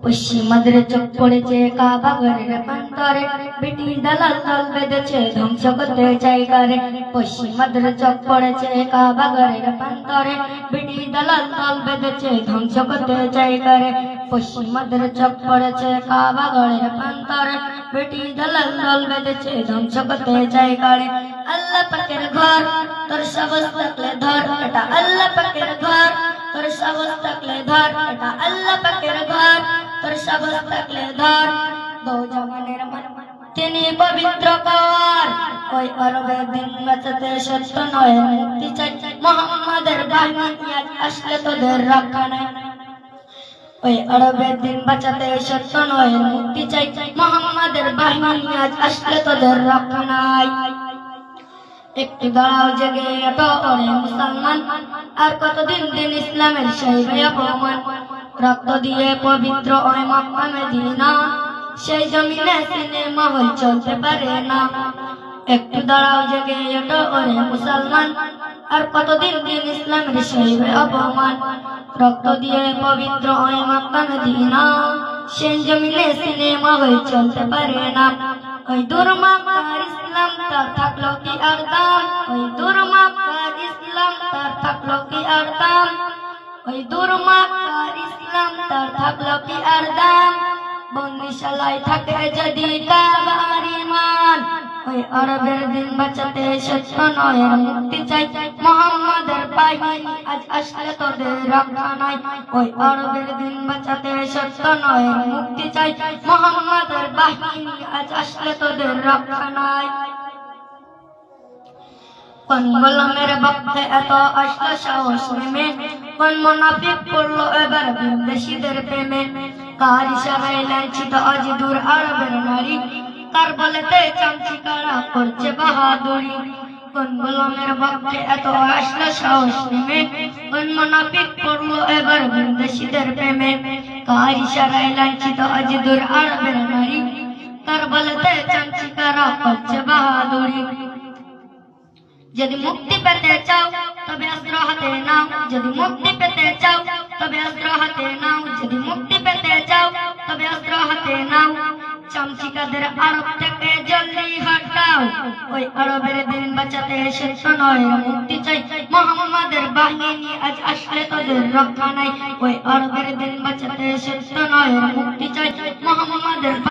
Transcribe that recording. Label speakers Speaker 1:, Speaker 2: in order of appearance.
Speaker 1: পশ্চিমাদের চোখ পড়েছে কাবা ঘরের প্রান্তরে, বেটি দালাল দল বেঁধেছে ধ্বংস করতে জায়গারে। পশ্চিমাদের চোখ পড়েছে কাবা ঘরের প্রান্তরে, বেটি দালাল দল বেঁধেছে ধ্বংস করতে জায়গারে। পশ্চিমাদের চোখ পড়েছে কাবা ঘরের প্রান্তরে, বেটি দালাল দল বেঁধেছে ধ্বংস করতে জায়গারে। আল্লাহ পাকের ঘর তোর সাহস থাকলে ধর, এটা আল্লাহ পাকের ঘর তোর সাহস থাকলে ধর, এটা আল্লাহ পাকের ঘর তোর সাহস থাকলে ধর। দো জামানের তিনি পবিত্র কর, ওই আরবের দিন বাঁচাতে সত্য নয় মুক্তি চাই। মুহাম্মাদের বাহিনী আজ আসলে তোদের রক্ষা নাই, ওই আরবের দিন বাঁচাতে সত্য নয় মুক্তি চাই। মুহাম্মাদের বাহিনী আজ আসলে তোদের রক্ষা নাই। একটু দাঁড়াও জেগে এত ওরে মুসলমান, আর কতদিন দিন ইসলামের সইবে অপমান। রক্ত দিয়ে পবিত্র ওই মক্কা মদিনা, সেই জমিনে সিনেমা হল চলতে পারে না। একটু দাঁড়াও জেগে এত ওরে মুসলমান, আর কতদিন দিন ইসলামের সইবে অপমান। রক্ত দিয়ে পবিত্র ওই মক্কা মদিনা, সেই জমিনে সিনেমা হল চলতে পারে না। ওই দুর্মাকার ইসলাম তার থাকলো কি আর দাম, ওই দুর্মাকার ইসলাম তার থাকলো কি আর দাম, ওই দুর্মাকার ইসলাম তার থাকলো কি আর দাম। বন্দিশালায় থাকে যদি কাবার ঈমান, ওই আরবের দিন বাঁচাতে সত্য নয় মুক্তি চাই। মুহাম্মাদের বাহিনী আজ আসলে তোদের রক্ষা নাই, ওই আরবের দিন বাঁচাতে সত্য নয় মুক্তি চাই। মুহাম্মাদের বাহিনী আজ আসলে তোদের রক্ষা নাই। কোন গোলামের বক্তে এত আসলো সাহস নেমে, কোন মুনাফিক পড়লো এবার বিদেশিদের প্রেমে। কার ইশারায় লাঞ্ছিত আজ দূর আরবের নারী, কার বলেতে চামচিকারা করছে বাহাদুরি। কোন গোলামের বক্তে এত আসলো সাহস নেমে, কোন মুনাফিক পড়লো এবার বিদেশিদের প্রেমে। কার ইশারায় লাঞ্ছিত আজ দূর আরবের নারী, কার বলেতে চামচিকারা করছে বাহাদুরি। যদি মুক্তি পেতে চাও তবে অস্ত্র হাতে নাও, যদি মুক্তি পেতে চাও তবে অস্ত্র হাতে নাও, যদি মুক্তি পেতে চাও তবে অস্ত্র হাতে নাও। চামচিকাদের আরব থেকে জলদি হটাও, ওই আরবের দিন বাঁচাতে সত্য নয় মুক্তি চাই। মুহাম্মাদের বাহিনী আজ আসলে তোদের রক্ষা নাই, ওই আরবের দিন বাঁচাতে সত্য নয় মুক্তি চাই। মুহাম্মাদের